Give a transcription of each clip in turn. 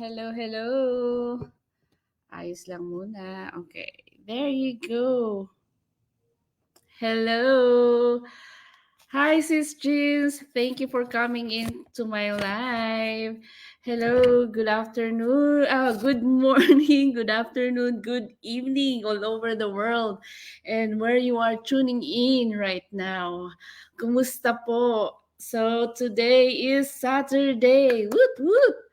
Hello, hello. Ayos lang muna. Okay, there you go. Hello. Hi, Sis Jeans. Thank you for coming in to my live. Hello, good afternoon. Good morning, good afternoon, good evening all over the world and where you are tuning in right now. Kumusta po? So today is Saturday. Woot woot!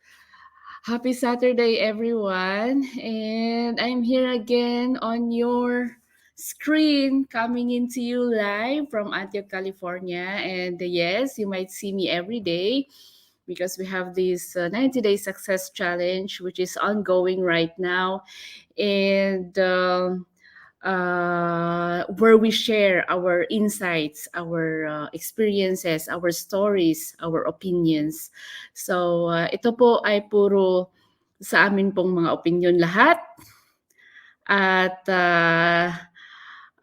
Happy Saturday, everyone. And I'm here again on your screen, coming into you live from Antioch, California. And yes, you might see me every day because we have this 90-day success challenge, which is ongoing right now. And where we share our insights, our experiences, our stories, our opinions. So, ito po ay puro sa amin pong mga opinion lahat. At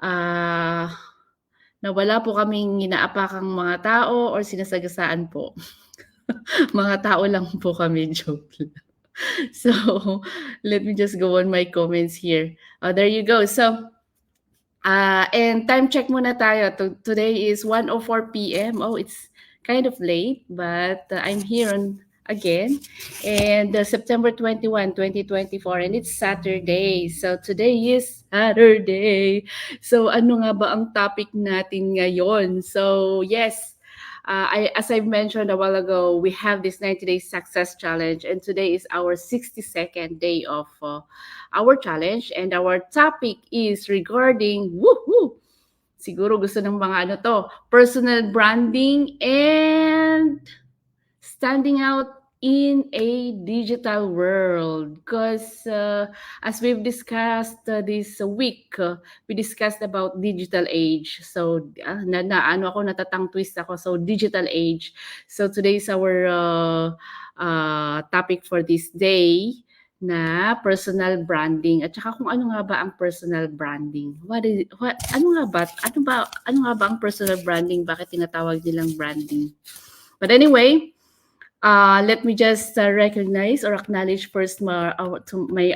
ah, na wala po kaming inaapakang mga tao or sinasagasaan po. Mga tao lang po kami, joke lang. So, let me just go on my comments here. There you go. So, and time check muna tayo. Today is 1:04 p.m. Oh, it's kind of late, but I'm here again. And September 21, 2024, and it's Saturday. So today is Saturday. So ano nga ba ang topic natin ngayon? So yes, as I mentioned a while ago, we have this 90-day success challenge, and today is our 62nd day of our challenge, and our topic is regarding woohoo! Siguro gusto ng mga ano to, personal branding and standing out in a digital world. Because as we've discussed this week, we discussed about digital age. So ano ako, natatang twist ako. So digital age. So today is our topic for this day na personal branding at saka kung ano nga ba ang personal branding. Ano nga ba ang personal branding? Bakit tinatawag nilang branding? But anyway, let me just recognize or acknowledge first to my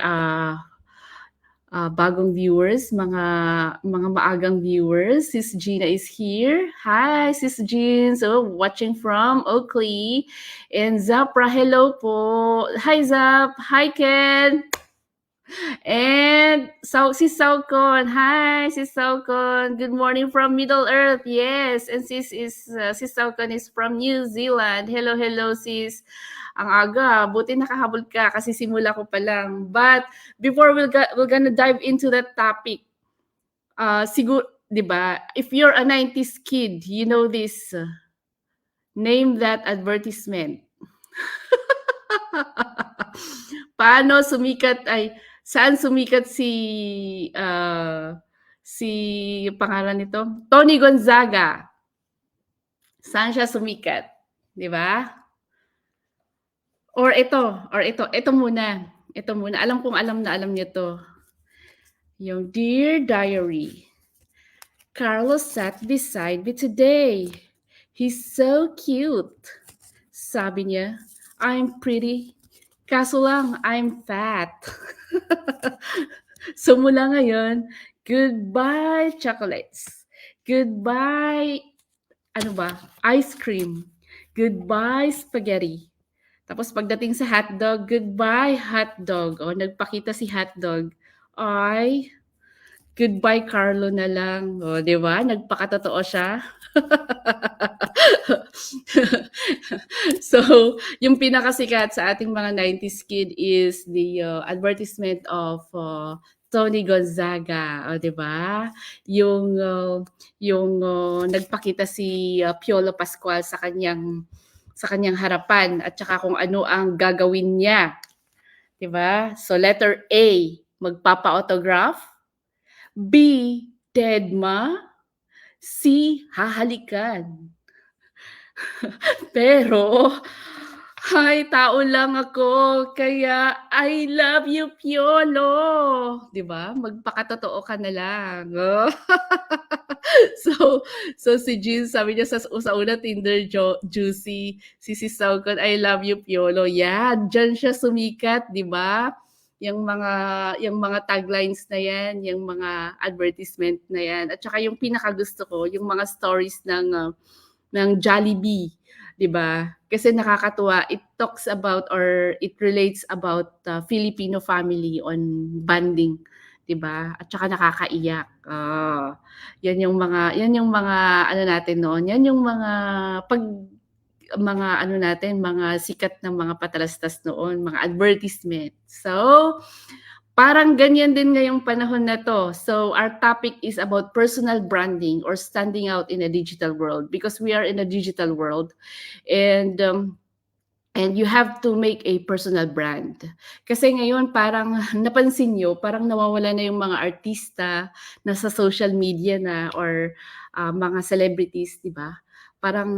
bagong viewers, mga maagang viewers. Sis Gina is here. Hi, Sis Jean. So, watching from Oakley. And Zapra, hello po. Hi, Zap. Hi, Ken. And si Saukon. Hi, Sis Saukon. Good morning from Middle Earth. Yes. And Sis Saukon is from New Zealand. Hello, hello, Sis. Ang aga, buti nakahabol ka kasi simula ko pa lang. But before we're gonna dive into that topic, siguro, di ba, if you're a 90s kid, you know this, name that advertisement. Paano sumikat saan sumikat si pangalan nito? Tony Gonzaga. Saan siya sumikat? Di ba? Or ito muna. Ito muna. Alam kong alam na alam niyo to. Yung Dear Diary. Carlos sat beside me today. He's so cute. Sabi niya, I'm pretty. Kaso lang, I'm fat. So mula ngayon, goodbye chocolates. Goodbye, ice cream. Goodbye spaghetti. Tapos pagdating sa hotdog, goodbye hotdog. O, nagpakita si hotdog. Ay, goodbye Carlo na lang. O, di ba? Nagpakatotoo siya. So, yung pinakasikat sa ating mga 90s kid is the advertisement of Tony Gonzaga, o, 'di ba? Yung nagpakita si Piolo Pascual sa kanyang harapan at saka kung ano ang gagawin niya, 'di ba? So letter A, magpapa-autograph, B, dedma, C, hahalikan. Pero Hi, tao lang ako, kaya I love you, Piolo. 'Di ba, magpakatotoo ka na lang, oh. So si Jean sabi niya sa una Tinder juicy, si Saugot, I love you, Piolo. Yan, diyan siya sumikat, 'di ba? Yung mga taglines na yan, yung mga advertisement na yan, at saka yung pinakagusto ko, yung mga stories ng Jollibee, 'di ba? Kasi nakakatuwa, it talks about or it relates about Filipino family on bonding, 'di ba? At saka nakakaiyak. 'Yan yung mga ano natin noon, 'yan yung pag mga ano natin, mga sikat na mga patalastas noon, mga advertisement. So, parang ganyan din ngayong panahon na 'to. So, our topic is about personal branding or standing out in a digital world, because we are in a digital world, and and you have to make a personal brand. Kasi ngayon parang napansin niyo, parang nawawala na yung mga artista, nasa social media na, or mga celebrities, 'di ba? Parang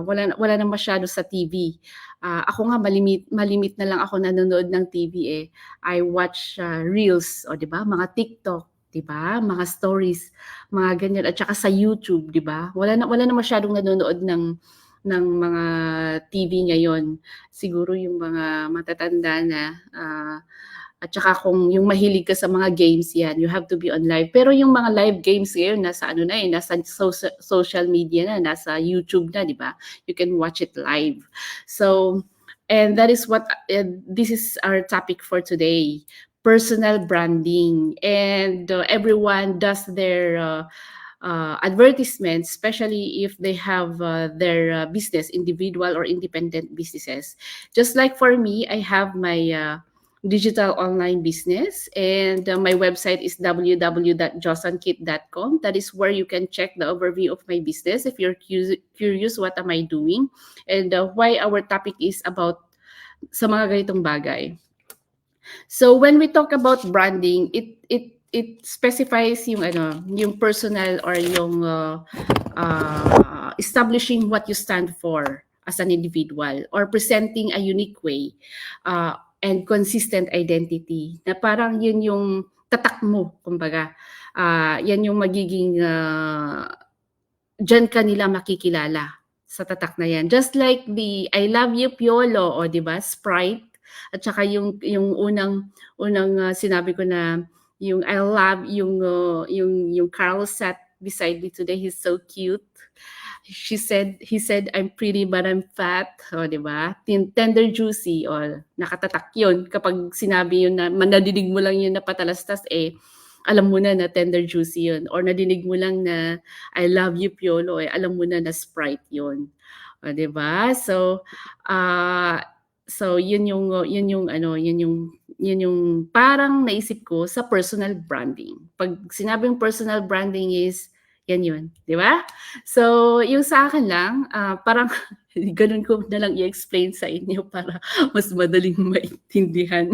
wala na masyado sa TV. Ako nga malimit na lang ako nanonood ng TV, eh. I watch reels, o 'di ba, mga TikTok, 'di ba, mga stories, mga ganyan, at saka sa YouTube, 'di ba? Wala na masyadong nanonood ng mga TV ngayon. Siguro yung mga matatanda na, at saka kung yung mahilig ka sa mga games, yan, you have to be on live. Pero yung mga live games ngayon nasa ano na, nasa social media na, nasa YouTube na, 'di ba? You can watch it live. So, and that is what this is our topic for today. Personal branding, and everyone does their advertisements, especially if they have their business, individual or independent businesses. Just like for me, I have my digital online business, and my website is www.josankit.com. That is where you can check the overview of my business if you're curious what am I doing, and why our topic is about sa mga ganitong bagay. So when we talk about branding, it specifies yung personal, or yung establishing what you stand for as an individual, or presenting a unique way and consistent identity, na parang yun yung tatak mo, kumbaga. Yan yung magiging diyan ka nila makikilala, sa tatak na yan. Just like the I love you, Piolo, o 'di ba, Sprite, at saka yung unang sinabi ko na yung I love, yung Carl sat beside me today, he's so cute. He said, "I'm pretty but I'm fat." Oh, 'di ba? Tender juicy, oh, nakatatak 'yun kapag sinabi 'yun, na nadinig mo lang 'yun na patalastas, eh, alam mo na na tender juicy 'yun, or nadinig mo lang na I love you, Piolo, eh, alam mo na na Sprite 'yun. Oh, 'di ba? So, ah, so 'yun yung parang naisip ko sa personal branding. 'Pag sinabing personal branding is 'yun, 'di ba? So, yung sa akin lang, parang gano'n ko na lang i-explain sa inyo para mas madaling maintindihan.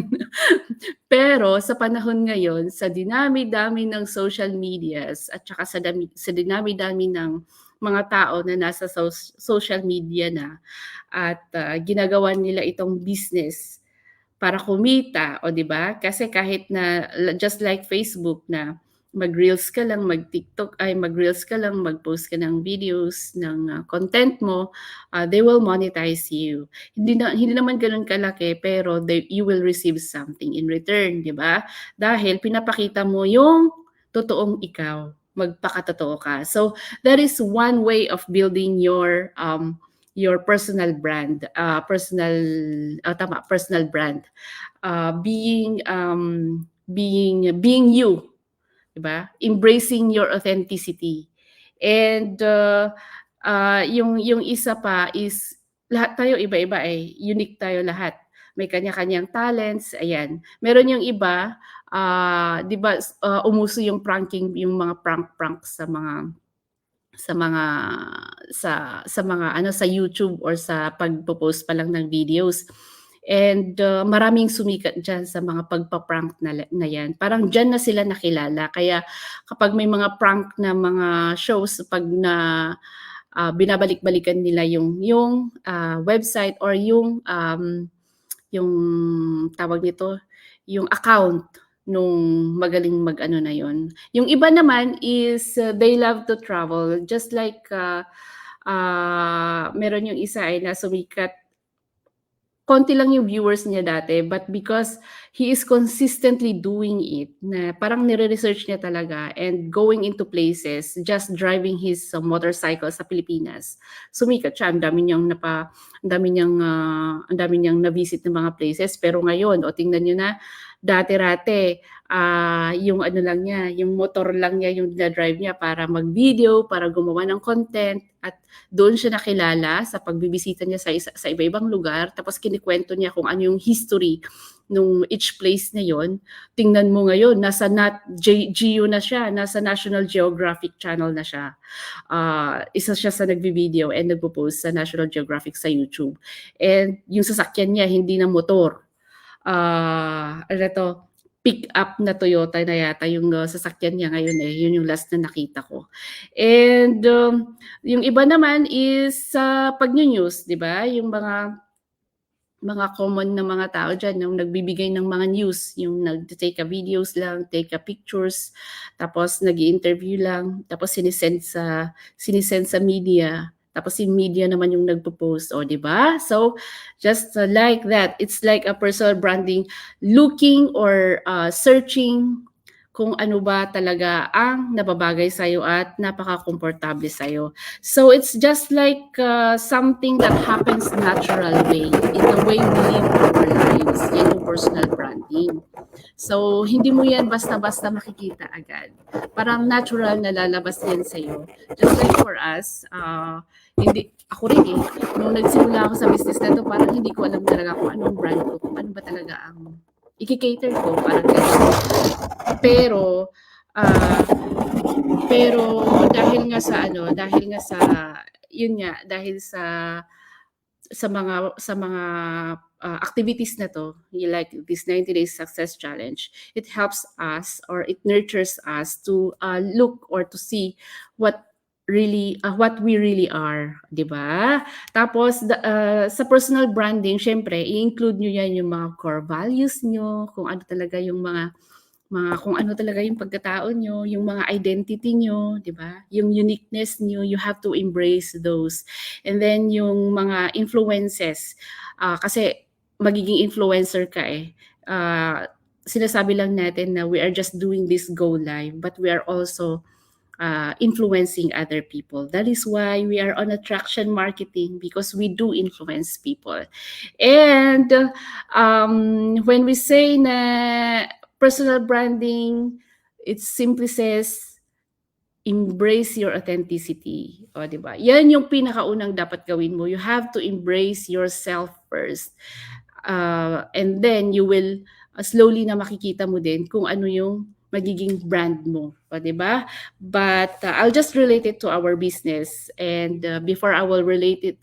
Pero sa panahon ngayon, sa dinami-dami ng social medias, at saka sa dinami-dami ng mga tao na nasa social media na, at ginagawa nila itong business para kumita, o 'di ba? Kasi kahit na just like Facebook, na mag-reels ka lang, mag-reels ka lang, mag-post ka ng videos ng content mo, they will monetize you. Hindi naman gano'n kalaki, pero you will receive something in return, 'di ba? Dahil pinapakita mo yung totoong ikaw, magpakatotoo ka. So that is one way of building your personal brand, personal brand, being you, 'di ba? Embracing your authenticity. And yung isa pa is, lahat tayo iba-iba, eh, unique tayo lahat. May kanya-kanyang talents, ayan. Meron yung iba, 'di ba, umuso yung pranking, yung mga prank sa mga sa mga ano, sa YouTube, or sa pagpo-post pa lang ng videos. And maraming sumikat diyan sa mga pagpa-prank na 'yan. Parang diyan na sila nakilala. Kaya kapag may mga prank na mga shows, 'pag binabalik-balikan nila yung website or yung tawag nito, yung account nung magaling mag-ano na yun. Yung iba naman is they love to travel just like meron yung isa ay na sumikat konti lang yung viewers niya dati, but because he is consistently doing it, na parang nire-research niya talaga and going into places, just driving his motorcycle sa Pilipinas, sumikat siya. Ang dami niyang na-visit na mga places. Pero ngayon, o tingnan niyo na, dati-rati, yung ano lang niya, yung motor lang niya yung dina-drive niya para mag-video, para gumawa ng content, at doon siya nakilala sa pagbibisita niya sa iba-ibang lugar, tapos kinikwento niya kung ano yung history nung each place na yon. Tingnan mo ngayon, nasa Geo na siya, nasa National Geographic Channel na siya. Isa siya sa nagbi-video and nagpo-post sa National Geographic sa YouTube. And yung sasakyan niya, hindi na motor. Ano to, pick up na Toyota na yata yung sasakyan niya ngayon eh. Yun yung last na nakita ko. And yung iba naman is sa pag-news, di ba? Yung mga common na mga tao dyan, yung nagbibigay ng mga news, yung nag-take a videos lang, take a pictures, tapos nag-i-interview lang, tapos sinisend sa media, tapos yung media naman yung nagpo-post, o di ba? So just like that, it's like a personal branding, looking or searching kung ano ba talaga ang nababagay sa'yo at napaka-komportable sa'yo. So it's just like something that happens natural way, in the way we live our lives. Yan yung personal branding. So hindi mo yan basta-basta makikita agad. Parang natural na lalabas yan sa'yo. Just like for us, ako rin eh, nung nagsimula ako sa business na to, parang hindi ko alam talaga kung anong brand ko, kung ano ba talaga ang i-cater ko, parang gano'n. Pero dahil nga sa yun nga, dahil sa mga activities na to, like this 90 Days Success Challenge, it helps us or it nurtures us to look or to see what we really are, di ba? Tapos sa personal branding, syempre i-include nyo yan yung mga core values nyo, kung ano talaga yung kung ano talaga yung pagkatao nyo, yung mga identity nyo, di ba? Yung uniqueness nyo, you have to embrace those. And then yung mga influences, kasi magiging influencer ka eh. Sinasabi lang natin na we are just doing this go live, but we are also influencing other people. That is why we are on attraction marketing, because we do influence people. And when we say na personal branding, it simply says embrace your authenticity. O, di ba? Yan yung pinakaunang dapat gawin mo. You have to embrace yourself first. And then you will slowly na makikita mo din kung ano yung magiging brand mo, di ba? But I'll just relate it to our business, and before I will relate it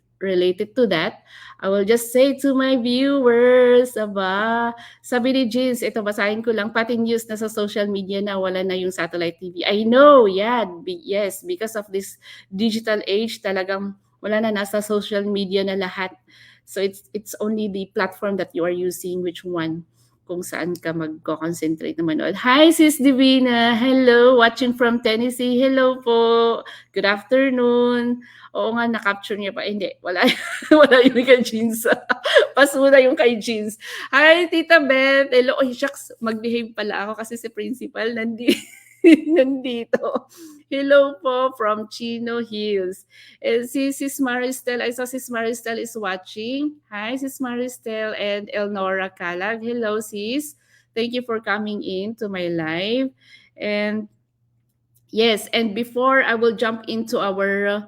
to that, I will just say to my viewers, sabi ni Jeans, ito basahin ko lang, pati news na sa social media na wala na yung satellite TV. I know, yeah, yes, because of this digital age, talagang wala na, nasa social media na lahat. So it's only the platform that you are using, which one, kung saan ka mag-concentrate na manood. Hi, Sis Divina. Hello, watching from Tennessee. Hello po. Good afternoon. Oo nga, na-capture niya pa. Hindi, wala yung kay Jeans. Pasuna yung kay Jeans. Hi, Tita Beth. Hello. Oh, shucks, mag-behave pala ako kasi si Principal nandito. Hello po from Chino Hills. And si Sis Maristel, I saw Sis Maristel is watching. Hi, Sis Maristel and Elnora Calag. Hello, Sis. Thank you for coming in to my live. And yes, and before I will jump into our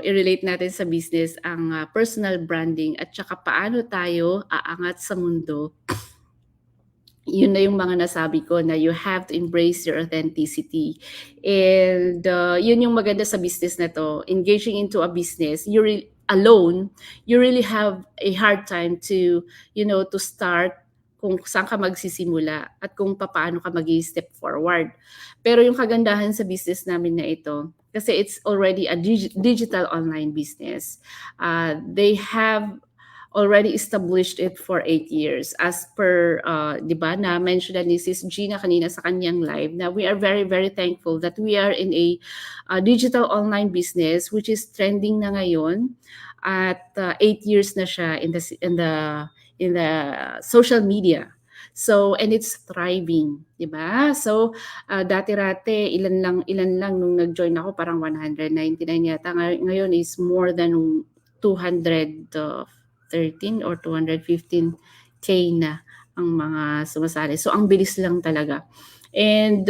i-relate natin sa business ang personal branding at saka paano tayo aangat sa mundo. Yun na yung mga nasabi ko na you have to embrace your authenticity. And yun yung maganda sa business na to. Engaging into a business, alone, you really have a hard time to, to start kung saan ka magsisimula at kung papaano ka mag-i-step forward. Pero yung kagandahan sa business namin na ito, kasi it's already a digital online business. They have already established it for 8 years. As per, 'di ba, na-mention na ni Sis Gina kanina sa kanyang live na we are very, very thankful that we are in a digital online business which is trending na ngayon at 8 years na siya in the social media. So, and it's thriving, 'di ba? So, dati-rate ilan lang nung nag-join ako, parang 199 yata. Ngayon is more than 213 or 215K na ang mga sumasali. So, ang bilis lang talaga. And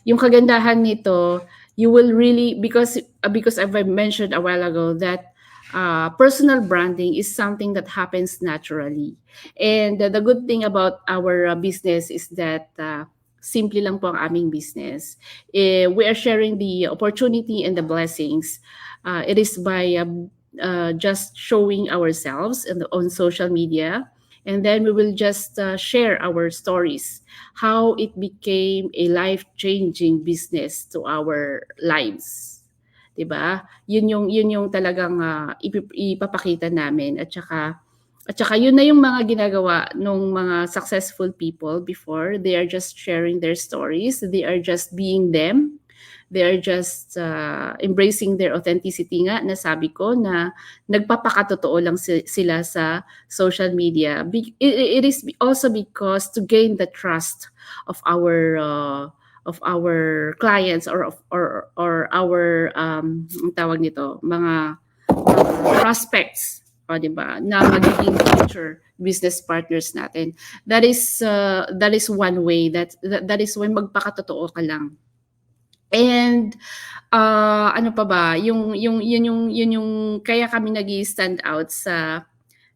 yung kagandahan nito, you will really, because I've mentioned a while ago that personal branding is something that happens naturally. And the good thing about our business is that simple lang po ang aming business. We are sharing the opportunity and the blessings. It is by just showing ourselves on social media, and then we will just share our stories, how it became a life-changing business to our lives. 'Di ba? Yun yung talagang ipapakita namin, at saka yun na yung mga ginagawa ng mga successful people before. They are just sharing their stories. They are just being them. They are just embracing their authenticity nga, na sabi ko na nagpapakatotoo lang sila sa social media. It is also because to gain the trust of our clients or our ang tawag nito, mga prospects, o, 'di ba, na magiging future business partners natin. That is one way, that is when magpakatotoo ka lang. And ano pa ba, yun yung kaya kami nag-i-stand out sa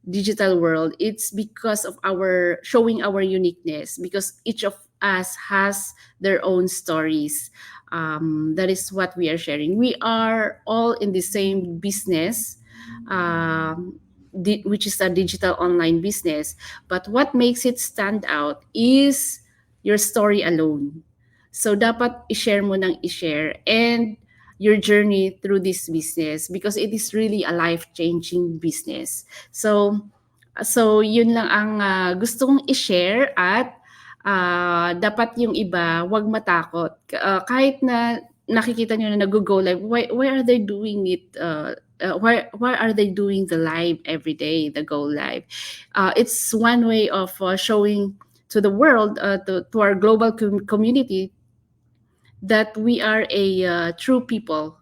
digital world. It's because of our showing our uniqueness, because each of us has their own stories. That is what we are sharing. We are all in the same business, which is a digital online business. But what makes it stand out is your story alone. So dapat i-share mo ng i-share and your journey through this business, because it is really a life-changing business. So yun lang ang gusto kong i-share, at dapat yung iba wag matakot. Kahit na nakikita nyo na nag-go live, why are they doing it? Why are they doing the live every day, the go live? It's one way of showing to the world, to our global community, that we are a true people,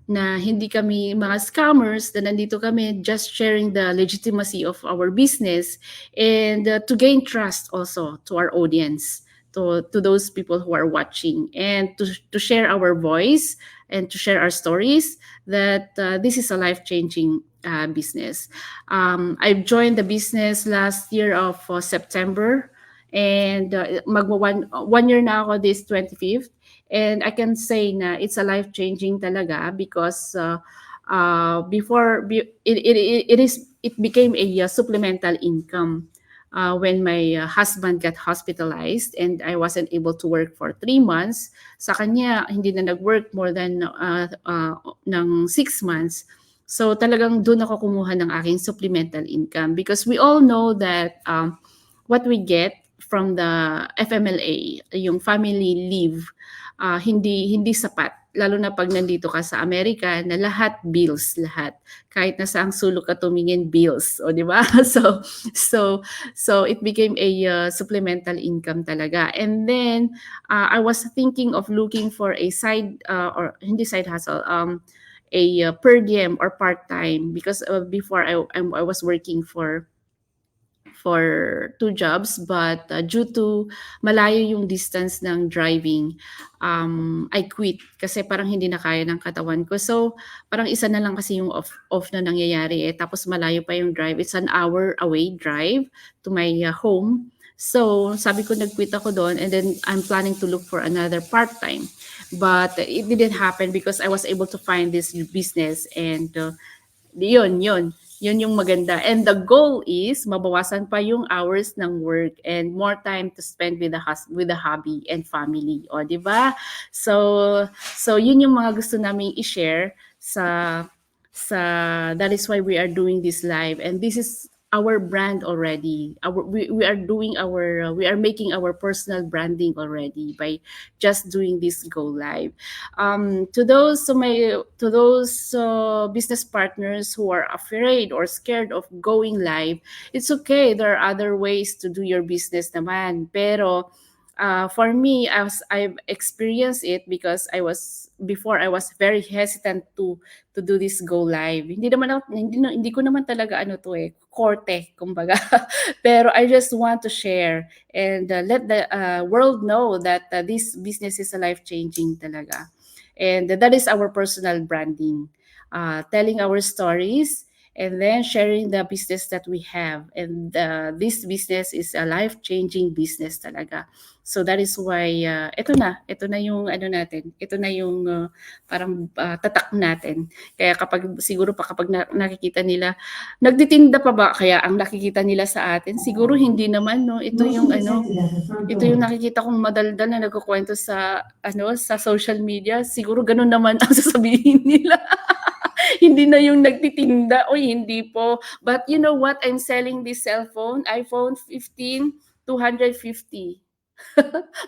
na hindi kami mga scammers, na nandito kami just sharing the legitimacy of our business, and to gain trust also to our audience, to those people who are watching, and to share our voice and to share our stories, that this is a life-changing business. I've joined the business last year of September, and one year na ako this 25th. And I can say na it's a life-changing talaga, because before it became a supplemental income when my husband got hospitalized and I wasn't able to work for 3 months. Sa kanya, hindi na nag-work more than ng 6 months. So talagang doon ako kumuha ng aking supplemental income, because we all know that what we get from the FMLA, yung family leave, hindi sapat, lalo na pag nandito ka sa Amerika, na lahat bills, lahat, kahit na saang sulok ka tumingin, bills, o di ba? So it became a supplemental income talaga. And then I was thinking of looking for a side or hindi side hustle, a per diem or part-time, because before I was working for 2 jobs, but due to malayo yung distance ng driving, I quit kasi parang hindi na kaya ng katawan ko. So parang isa na lang kasi yung off na nangyayari, tapos malayo pa yung drive. It's an hour away drive to my home. So sabi ko, nag-quit ako doon, and then I'm planning to look for another part-time. But it didn't happen because I was able to find this business, and yun. Yun yung maganda. And the goal is mabawasan pa yung hours ng work and more time to spend with the hobby and family. O, di ba? So yun yung mga gusto namin i-share sa that is why we are doing this live, and this is our brand already. We are doing we are making our personal branding already by just doing this go live. To those business partners who are afraid or scared of going live, it's okay. There are other ways to do your business naman. Pero for me, I've experienced it because I was very hesitant to do this go live. Hindi ko naman talaga ano to korte kumbaga. Pero I just want to share and let the world know that this business is a life changing talaga. And that is our personal branding. Telling our stories and then sharing the business that we have. And this business is a life-changing business talaga. So that is why ito na yung ano natin, ito na yung parang tatak natin. Kaya kapag nakikita nila, nagtitinda pa ba kaya ang nakikita nila sa atin? Siguro hindi naman, no. Ito yung nakikita kong madaldal na nagkukuwento sa social media. Siguro ganun naman ang sasabihin nila. Hindi na yung nagtitinda, oy hindi po. But you know what? I'm selling this cellphone, iPhone 15, 250.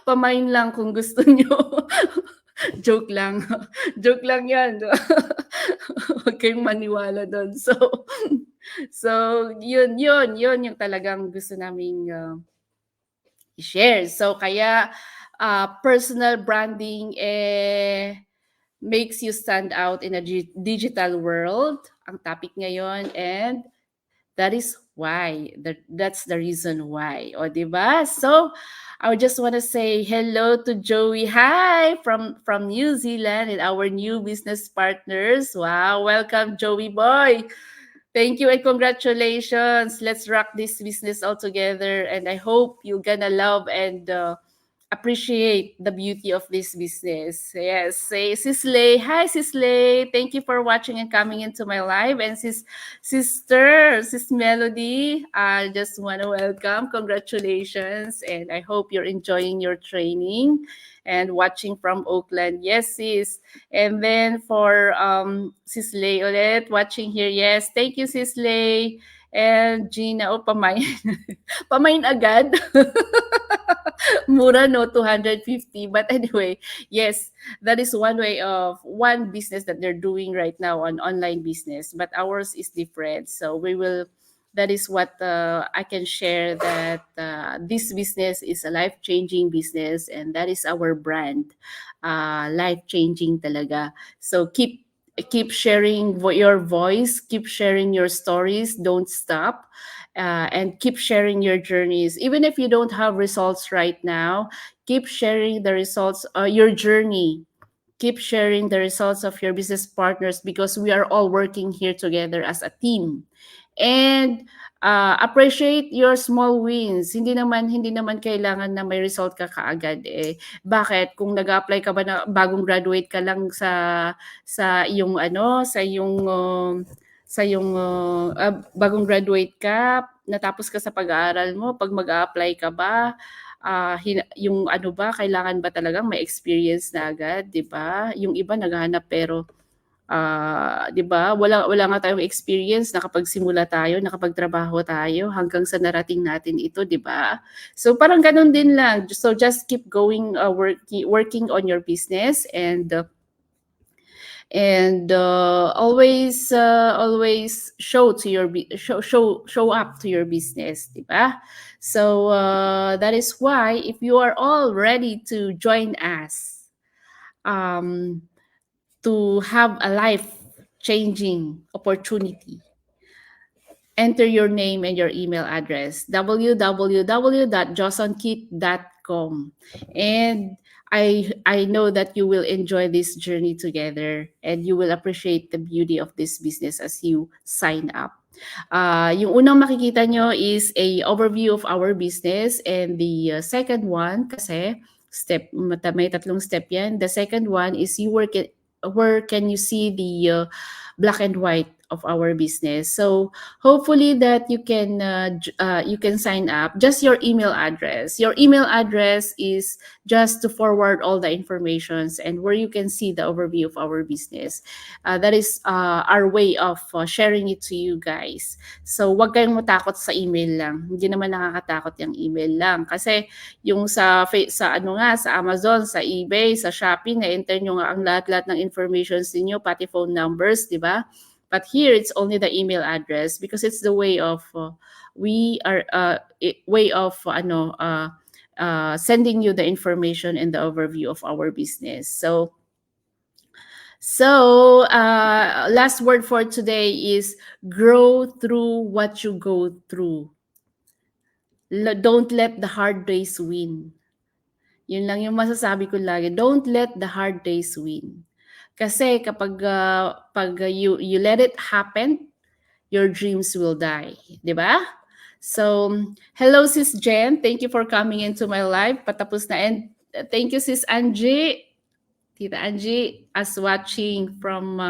Pamain lang kung gusto nyo. Joke lang. Joke lang yan. Huwag kayong maniwala doon. So yun yung talagang gusto naming i-share. So kaya personal branding makes you stand out in a digital world, ang topic ngayon, and that is why. That's the reason why. O, di ba? So, I just want to say hello to Joey. Hi from New Zealand and our new business partners. Wow, welcome Joey boy. Thank you and congratulations. Let's rock this business all together. And I hope you're gonna love and appreciate the beauty of this business. Yes, say Sisley. Hi Sisley. Thank you for watching and coming into my live. And Sis Melody, I just want to welcome. Congratulations. And I hope you're enjoying your training and watching from Oakland. Yes, sis. And then for Sisley ulit watching here. Yes, thank you Sisley. And Gina, pamain. Pamain agad. Mura no, 250. But anyway, yes, that is one business that they're doing right now on online business. But ours is different. So that is what I can share, that this business is a life-changing business and that is our brand. Life-changing talaga. So keep sharing your voice, keep sharing your stories, don't stop. And keep sharing your journeys. Even if you don't have results right now, keep sharing the results, your journey. Keep sharing the results of your business partners because we are all working here together as a team. And appreciate your small wins. Hindi naman kailangan na may result ka kaagad Bakit kung nag-a-apply ka ba na bagong graduate ka lang sa iyong bagong graduate ka, natapos ka sa pag-aaral mo, pag mag-a-apply ka ba, yung ano ba, kailangan ba talagang may experience na agad, 'di ba? Yung iba naghahanap pero 'di ba, wala nga tayong experience, nakapagsimula tayo, nakapagtrabaho tayo hanggang sa narating natin ito, 'di ba? So parang gano'n din lang. So just keep going, working on your business and always show up to your business, di ba? So that is why if you are all ready to join us to have a life-changing opportunity, enter your name and your email address, www.josonkit.com, and I know that you will enjoy this journey together and you will appreciate the beauty of this business as you sign up. Yung unang makikita nyo is a overview of our business, and the second one, kasi may tatlong step yan. The second one is where can you see the black and white of our business. So hopefully that you can sign up. Just your email address. Your email address is just to forward all the informations and where you can see the overview of our business. That is our way of sharing it to you guys. So wag kayong matakot sa email lang. Hindi naman nakakatakot yung email lang kasi yung sa ano nga sa Amazon, sa eBay, sa Shopee na-enter nyo nga ang lahat-lahat ng informations niyo pati phone numbers, di ba? But here it's only the email address because it's the way of sending you the information and the overview of our business. So last word for today is grow through what you go through. Don't let the hard days win. Yun lang yung masasabi ko lagi. Don't let the hard days win. Kasi kapag you let it happen, your dreams will die. Diba? So, hello Sis Jen. Thank you for coming into my live. Patapos na. And thank you Sis Angie. Tita Angie, as watching from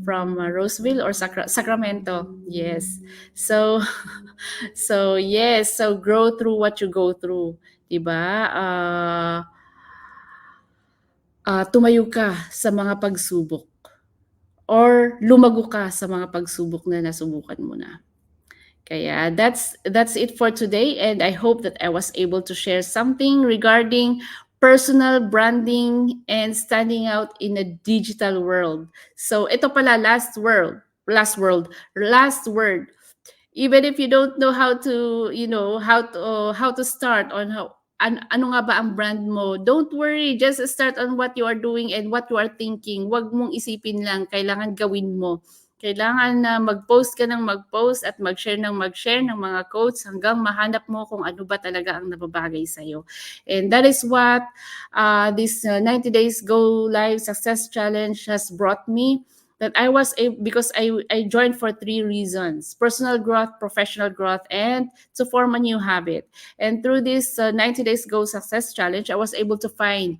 Roseville or Sacramento. Yes. So, yes. So, grow through what you go through. Diba? Tumayo ka sa mga pagsubok or lumago ka sa mga pagsubok na nasubukan mo na. Kaya that's it for today, and I hope that I was able to share something regarding personal branding and standing out in a digital world. So ito pala last word. Even if you don't know how to start on ano nga ba ang brand mo, don't worry, just start on what you are doing and what you are thinking. Huwag mong isipin lang, kailangan gawin mo. Kailangan na mag-post ka ng mag-post at mag-share ng mga quotes hanggang mahanap mo kung ano ba talaga ang nababagay sa'yo. And that is what this 90 Days Go Live Success Challenge has brought me. That I was able, because I joined for 3 reasons: personal growth, professional growth, and to form a new habit. And through this 90 Days Go Success Challenge, I was able to find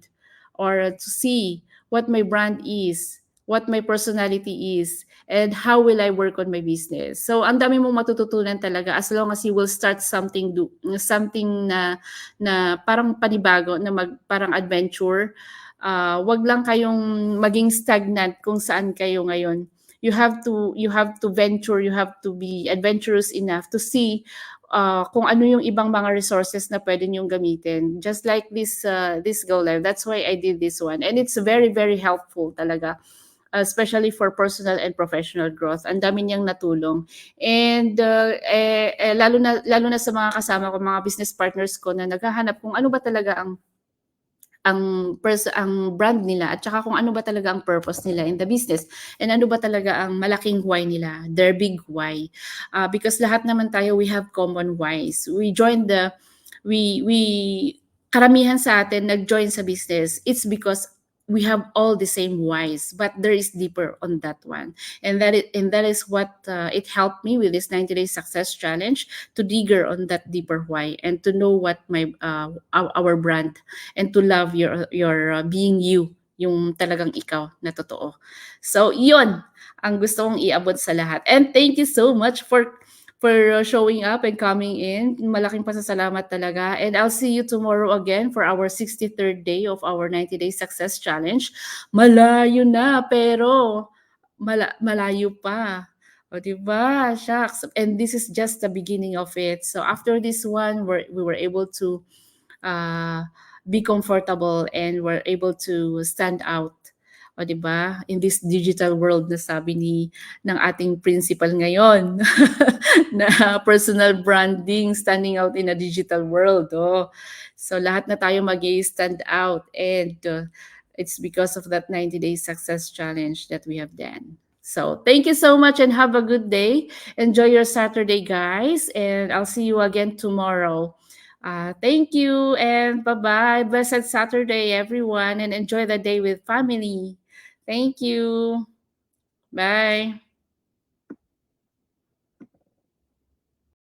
or to see what my brand is, what my personality is, and how will I work on my business. So ang dami mong matututunan talaga as long as you will start something na parang panibago, na parang adventure. Wag lang kayong maging stagnant kung saan kayo ngayon. You have to venture, you have to be adventurous enough to see kung ano yung ibang mga resources na pwede niyong gamitin. Just like this Go Live. That's why I did this one. And it's very, very helpful talaga. Especially for personal and professional growth. Ang dami niyang natulong. And lalo na sa mga kasama ko, mga business partners ko na naghahanap kung ano ba talaga ang brand nila at saka kung ano ba talaga ang purpose nila in the business and ano ba talaga ang malaking why nila, their big why. Because lahat naman tayo, we have common whys. Karamihan sa atin nag-join sa business, it's because we have all the same whys, but there is deeper on that one. And that is what it helped me with this 90 Days Success Challenge, to digger on that deeper why and to know what our brand, and to love your being you, yung talagang ikaw na totoo. So, yun ang gusto kong iabot sa lahat. And thank you so much for showing up and coming in. Malaking pasasalamat talaga. And I'll see you tomorrow again for our 63rd day of our 90 Day Success Challenge. Malayo na, pero malayo pa. O, diba? Shucks. And this is just the beginning of it. So after this one, we were able to be comfortable and we're able to stand out. O, diba? In this digital world na sabi ng ating principal ngayon na personal branding, standing out in a digital world. Oh. So lahat na tayo mag-stand out, and it's because of that 90 Days Success Challenge that we have done. So thank you so much and have a good day. Enjoy your Saturday, guys, and I'll see you again tomorrow. Thank you and bye-bye. Blessed Saturday, everyone, and enjoy the day with family. Thank you. Bye.